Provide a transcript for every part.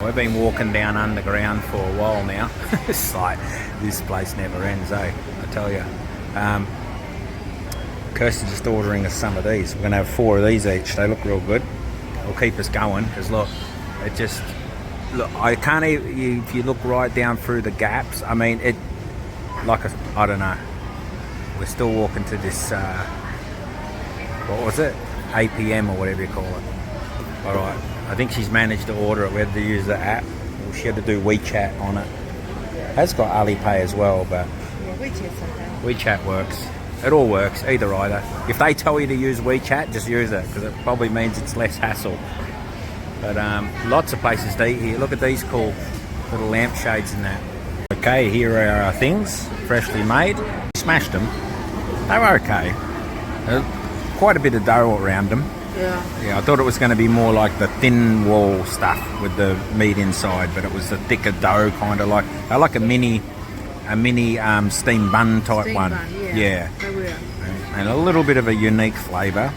We've been walking down underground for a while now. It's like, this place never ends, eh? I tell you. Kirsty's just ordering us some of these. We're going to have 4 of these each. They look real good. It'll keep us going, because look, it just... Look, I can't even... If you look right down through the gaps, I mean, it... Like, I don't know. We're still walking to this... what was it? APM or whatever you call it. Alright. I think she's managed to order it. We had to use the app. She had to do WeChat on it. It has got Alipay as well, but... Yeah, WeChat's okay. WeChat works. It all works, either. If they tell you to use WeChat, just use it, because it probably means it's less hassle. But lots of places to eat here. Look at these cool little lampshades and that. Okay, here are our things, freshly made. Smashed them. They were okay. Quite a bit of dough around them. Yeah, I thought it was going to be more like the thin wall stuff with the meat inside, but it was the thicker dough, kind of like a mini steam bun type one. Yeah. They were. And a little bit of a unique flavour,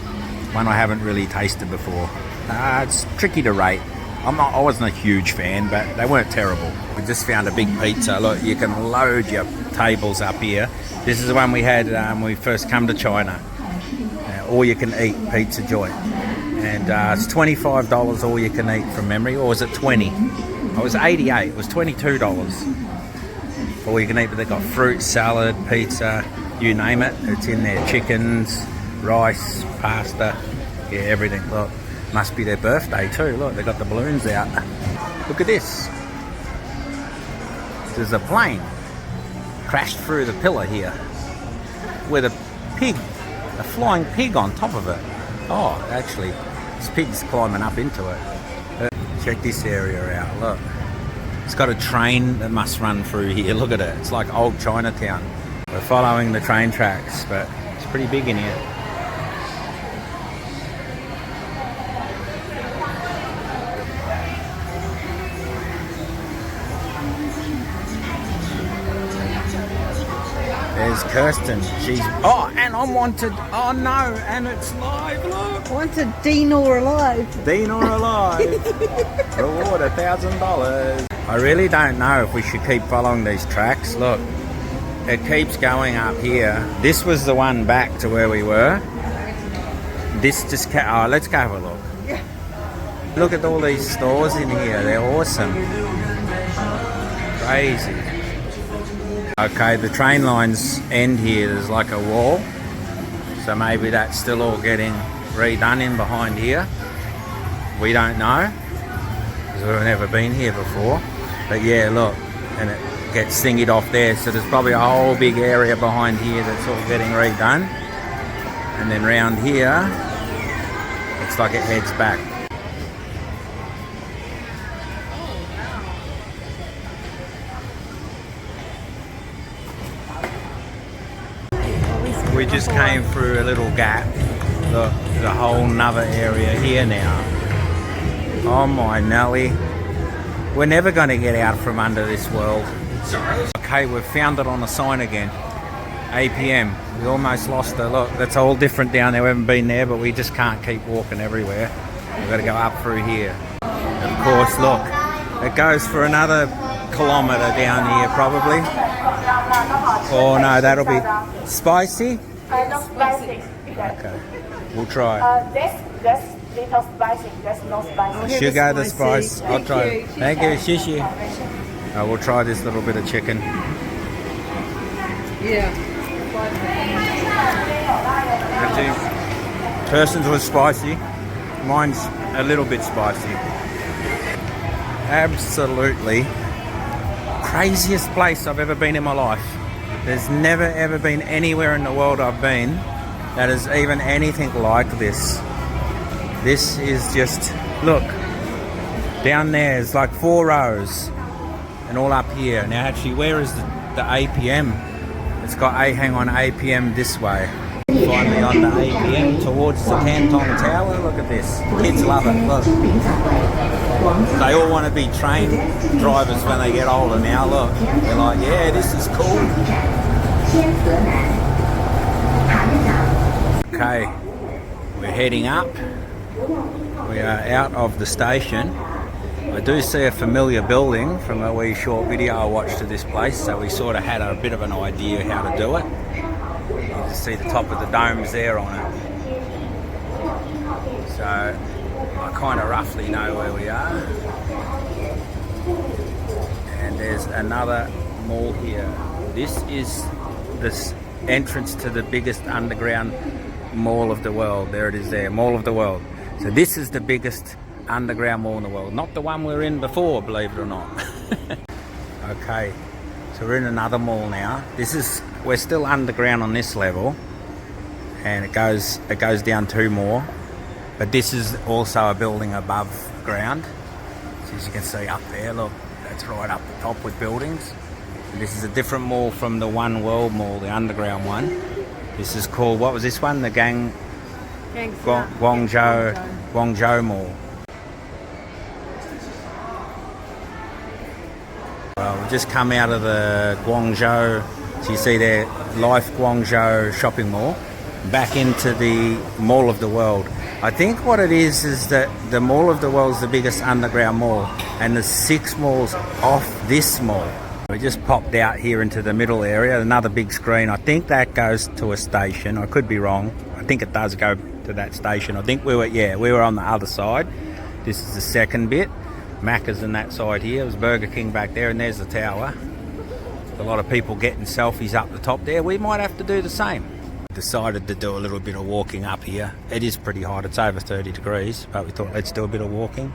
one I haven't really tasted before. It's tricky to rate. I wasn't a huge fan, but they weren't terrible. We just found a big pizza. Look, you can load your tables up here. This is the one we had when we first come to China. All you can eat pizza joint. And it's $25 all you can eat from memory, or was it 20? It was 88. It was $22 all you can eat, but they've got fruit, salad, pizza, you name it. It's in there. Chickens, rice, pasta, yeah, everything. Look, must be their birthday too. Look, they've got the balloons out. Look at this. There's a plane crashed through the pillar here with a flying pig on top of it. Oh, actually, this pig's climbing up into it. Check this area out, look. It's got a train that must run through here. Look at it. It's like old Chinatown. We're following the train tracks, but it's pretty big in here. There's Kirsten. She's... Oh, and I'm wanted. Oh, no. And it's live. Look. Wanted Dean or alive. Dean or alive. Reward $1,000. I really don't know if we should keep following these tracks. Look. It keeps going up here. This was the one back to where we were. This just... Oh, let's go have a look. Yeah. Look at all these stores in here. They're awesome. Crazy. Okay, the train lines end here. There's like a wall. So maybe that's still all getting redone in behind here. We don't know, because we've never been here before. But yeah, look, and it gets thingied off there. So there's probably a whole big area behind here that's all getting redone. And then round here, looks like it heads back. We just came through a little gap. Look, there's a whole nother area here now. Oh my Nelly. We're never going to get out from under this world. Okay, we've found it on the sign again. APM. We almost lost it. Look, that's all different down there. We haven't been there, but we just can't keep walking everywhere. We've got to go up through here. Of course, look. It goes for another kilometre down here, probably. Oh no, that'll be spicy? Not spicy. Okay, we'll try. That's little spicy. That's not spicy. Sugar, the spice. I'll try it. Thank you, shishi. We'll try this little bit of chicken. Yeah. Person's was spicy. Mine's a little bit spicy. Absolutely craziest place I've ever been in my life. There's never ever been anywhere in the world I've been that is even anything like this. This is just, look, down there is like 4 rows and all up here. Now actually, where is the APM? It's got hang on, APM this way. Finally on the APM towards the Canton Tower. Look at this. Kids love it. Look. They all want to be train drivers when they get older now. Look. They're like, yeah, this is cool. Okay. We're heading up. We are out of the station. I do see a familiar building from a wee short video I watched of this place, so we sort of had a bit of an idea how to do it. You can just see the top of the domes there on it. So I kind of roughly know where we are. And there's another mall here. This is this entrance to the biggest underground mall of the world. There it is there, Mall of the World. So this is the biggest underground mall in the world. Not the one we were in before, believe it or not. Okay, so we're in another mall now. We're still underground on this level. And it goes down 2 more. But this is also a building above ground. So as you can see up there, look, that's right up the top with buildings. And this is a different mall from the One World Mall, the underground one. This is called, what was this one? The Guangzhou Mall. Well, we've just come out of the Guangzhou, so you see there, Life Guangzhou shopping mall, back into the Mall of the World. I think what it is that the Mall of the World is the biggest underground mall, and there's 6 malls off this mall. We just popped out here into the middle area, another big screen. I think that goes to a station. I could be wrong. I think it does go to that station. I think we were on the other side. This is the second bit. Macca's on that side here. There's Burger King back there, and there's the tower. A lot of people getting selfies up the top there. We might have to do the same. Decided to do a little bit of walking up here. It is pretty hot, it's over 30 degrees, but we thought let's do a bit of walking.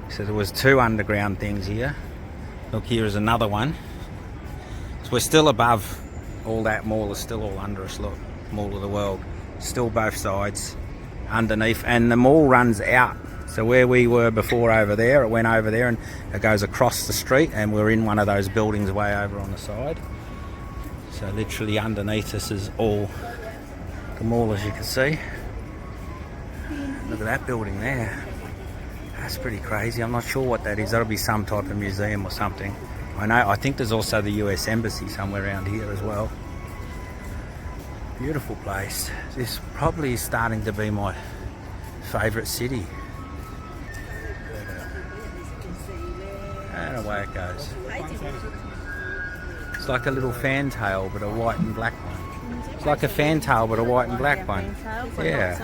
So there was 2 underground things here. Look, here is another one. So we're still above all that mall, is still all under us. Look, Mall of the World, still both sides underneath, and the mall runs out. So where we were before over there, it went over there and it goes across the street, and we're in one of those buildings way over on the side. So literally underneath us is all the mall, as you can see. Look at that building there. That's pretty crazy. I'm not sure what that is. That'll be some type of museum or something. I think there's also the US Embassy somewhere around here as well. Beautiful place. This probably is starting to be my favourite city. And away it goes. It's like a little fantail, but a white and black one. It's like a fantail, but a white and black one. Yeah.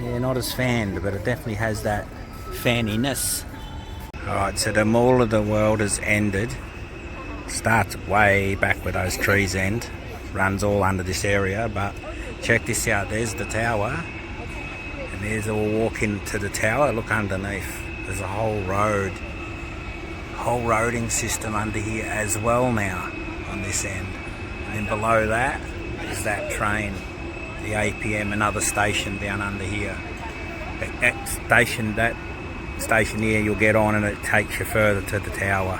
Yeah, not as fanned, but it definitely has that fanniness. Alright, so the Mall of the World has ended. Starts way back where those trees end. Runs all under this area, but check this out. There's the tower. And there's all walking to the tower. Look underneath. There's a whole road. Whole roading system under here as well now on this end. And then below that is that train, the APM, another station down under here. That station here you'll get on and it takes you further to the tower.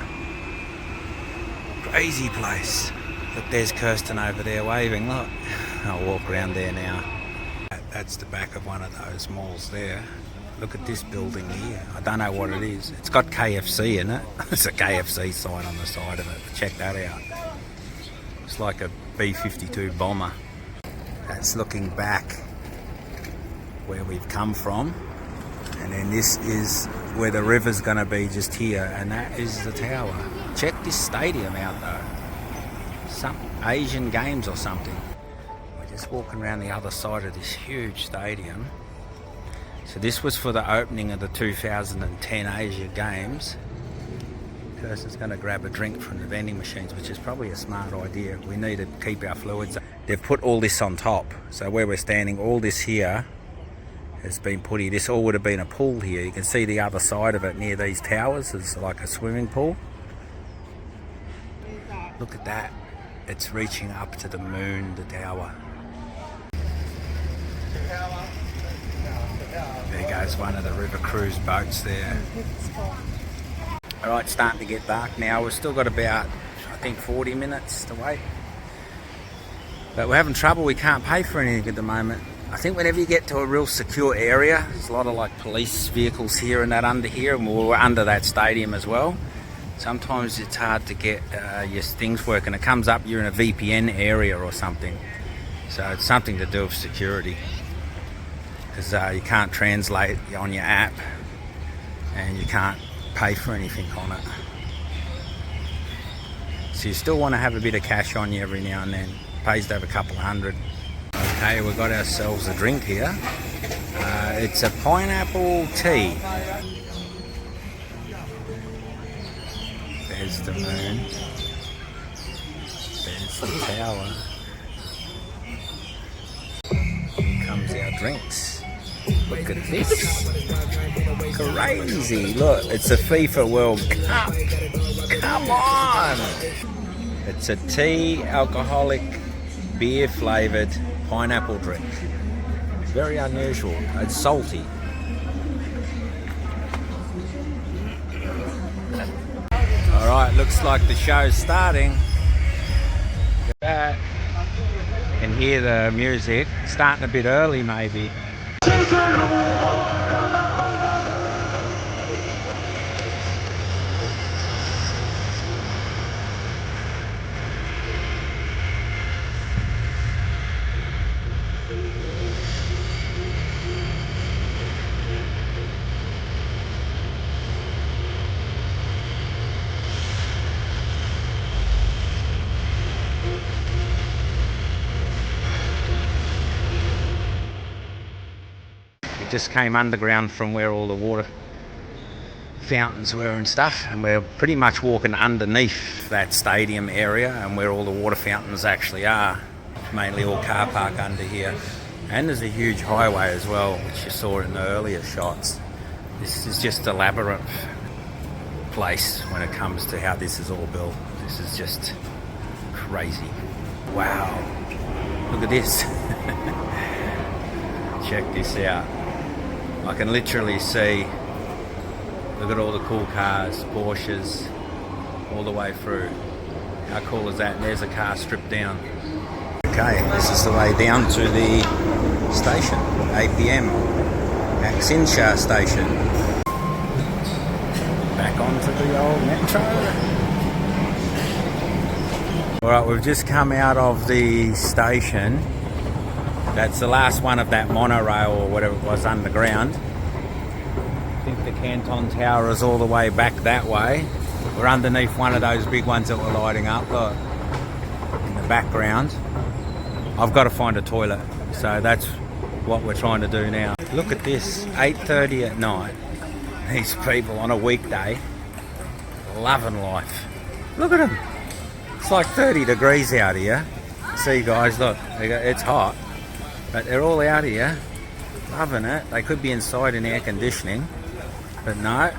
Crazy place. Look, there's Kirsten over there waving, look. I'll walk around there now. That's the back of one of those malls there. Look at this building here. I don't know what it is. It's got KFC in it. There's a KFC sign on the side of it. Check that out. It's like a B-52 bomber. That's looking back where we've come from. And then this is where the river's going to be, just here. And that is the tower. Check this stadium out though. Some Asian Games or something. We're just walking around the other side of this huge stadium. So this was for the opening of the 2010 Asia Games. Kirsten's going to grab a drink from the vending machines, which is probably a smart idea. We need to keep our fluids. They've put all this on top. So where we're standing, all this here has been put here. This all would have been a pool here. You can see the other side of it near these towers is like a swimming pool. Look at that. It's reaching up to the moon, the tower. There goes one of the river cruise boats there. Alright, starting to get dark now. We've still got about, I think, 40 minutes to wait. But we're having trouble. We can't pay for anything at the moment. I think whenever you get to a real secure area, there's a lot of like police vehicles here and that under here, and we're under that stadium as well. Sometimes it's hard to get your things working. It comes up you're in a VPN area or something. So it's something to do with security. Because you can't translate on your app, and you can't pay for anything on it. So you still want to have a bit of cash on you every now and then. Pays to have a couple of hundred. Okay, we've got ourselves a drink here. It's a pineapple tea. There's the moon. There's the tower. Here comes our drinks. Look at this. Crazy. Look, it's a FIFA World Cup. Come on. It's a tea, alcoholic, beer flavoured pineapple drink. Very unusual. It's salty. Alright, looks like the show's starting. Look at that. You can hear the music. Starting a bit early maybe. Just came underground from where all the water fountains were and stuff, and we're pretty much walking underneath that stadium area and where all the water fountains actually are. Mainly all car park under here, and there's a huge highway as well, which you saw in the earlier shots. This is just a labyrinth place when it comes to how this is all built. This is just crazy. Wow, look at this. Check this out. I can literally see, look at all the cool cars, Porsches, all the way through. How cool is that? And there's a car stripped down. Okay, this is the way down to the station, APM, Maxincha station. Back onto the old metro. Alright, we've just come out of the station. That's the last one of that monorail or whatever it was underground. I think the Canton Tower is all the way back that way. We're underneath one of those big ones that were lighting up, look, in the background. I've got to find a toilet, so that's what we're trying to do now. Look at this, 8:30 at night. These people on a weekday, loving life. Look at them. It's like 30 degrees out here. See guys, look, it's hot. But they're all out here, loving it. They could be inside in air conditioning, but no.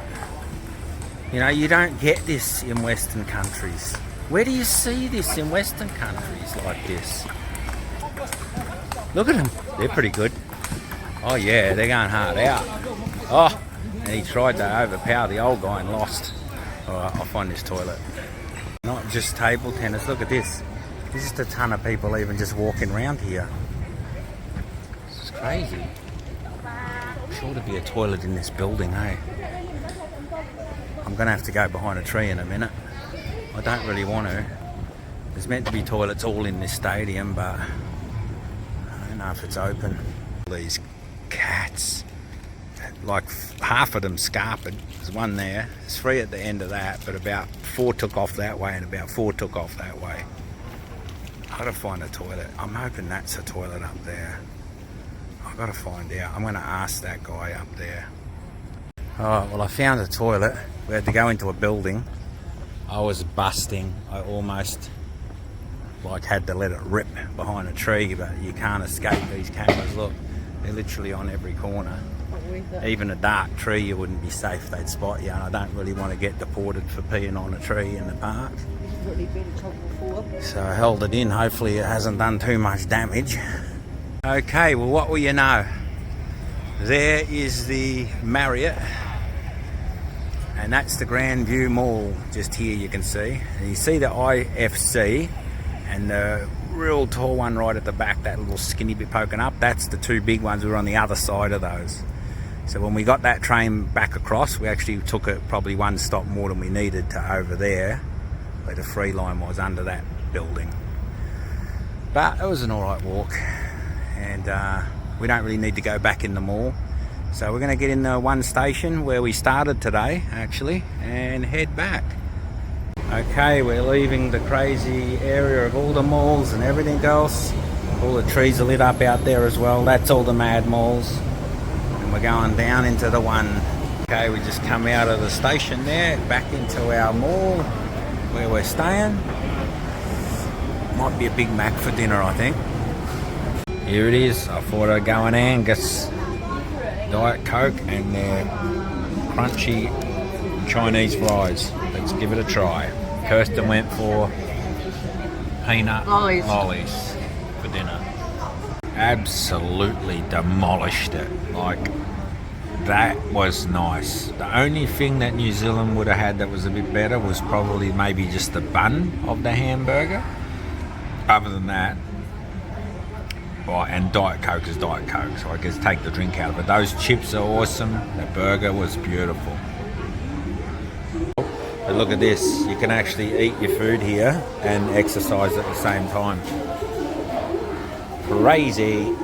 You know, you don't get this in Western countries. Where do you see this in Western countries like this? Look at them, they're pretty good. Oh yeah, they're going hard out. Oh, and he tried to overpower the old guy and lost. Alright, I'll find this toilet. Not just table tennis, look at this. There's just a ton of people even just walking around here. Crazy. Sure to be a toilet in this building, eh? I'm gonna have to go behind a tree in a minute. I don't really want to. There's meant to be toilets all in this stadium, but I don't know if it's open. These cats, like half of them scarpered. There's one there. There's 3 at the end of that, but about 4 took off that way and about 4 took off that way. I've got to find a toilet. I'm hoping that's a toilet up there. I've got to find out. I'm going to ask that guy up there. Alright, well I found a toilet. We had to go into a building. I was busting. I almost had to let it rip behind a tree, but you can't escape these cameras. Look, they're literally on every corner. Even a dark tree you wouldn't be safe, they'd spot you, and I don't really want to get deported for peeing on a tree in the park. So I held it in. Hopefully it hasn't done too much damage. Okay, well what will you know? There is the Marriott, and that's the Grand View Mall. Just here you can see. And you see the IFC and the real tall one right at the back, that little skinny bit poking up. That's the 2 big ones. We're on the other side of those. So when we got that train back across, we actually took it probably 1 stop more than we needed to over there, where the free line was under that building. But it was an alright walk. And we don't really need to go back in the mall. So we're going to get in the one station where we started today, actually, and head back. Okay, we're leaving the crazy area of all the malls and everything else. All the trees are lit up out there as well. That's all the mad malls. And we're going down into the one. Okay, we just come out of the station there, back into our mall where we're staying. Might be a Big Mac for dinner, I think. Here it is. I thought I'd go an Angus Diet Coke and their crunchy Chinese fries. Let's give it a try. Kirsten went for peanut lollies for dinner. Absolutely demolished it. Like, that was nice. The only thing that New Zealand would have had that was a bit better was probably maybe just the bun of the hamburger. Other than that, oh, and Diet Coke is Diet Coke, so I guess take the drink out of it. Those chips are awesome. The burger was beautiful. But look at this. You can actually eat your food here and exercise at the same time. Crazy.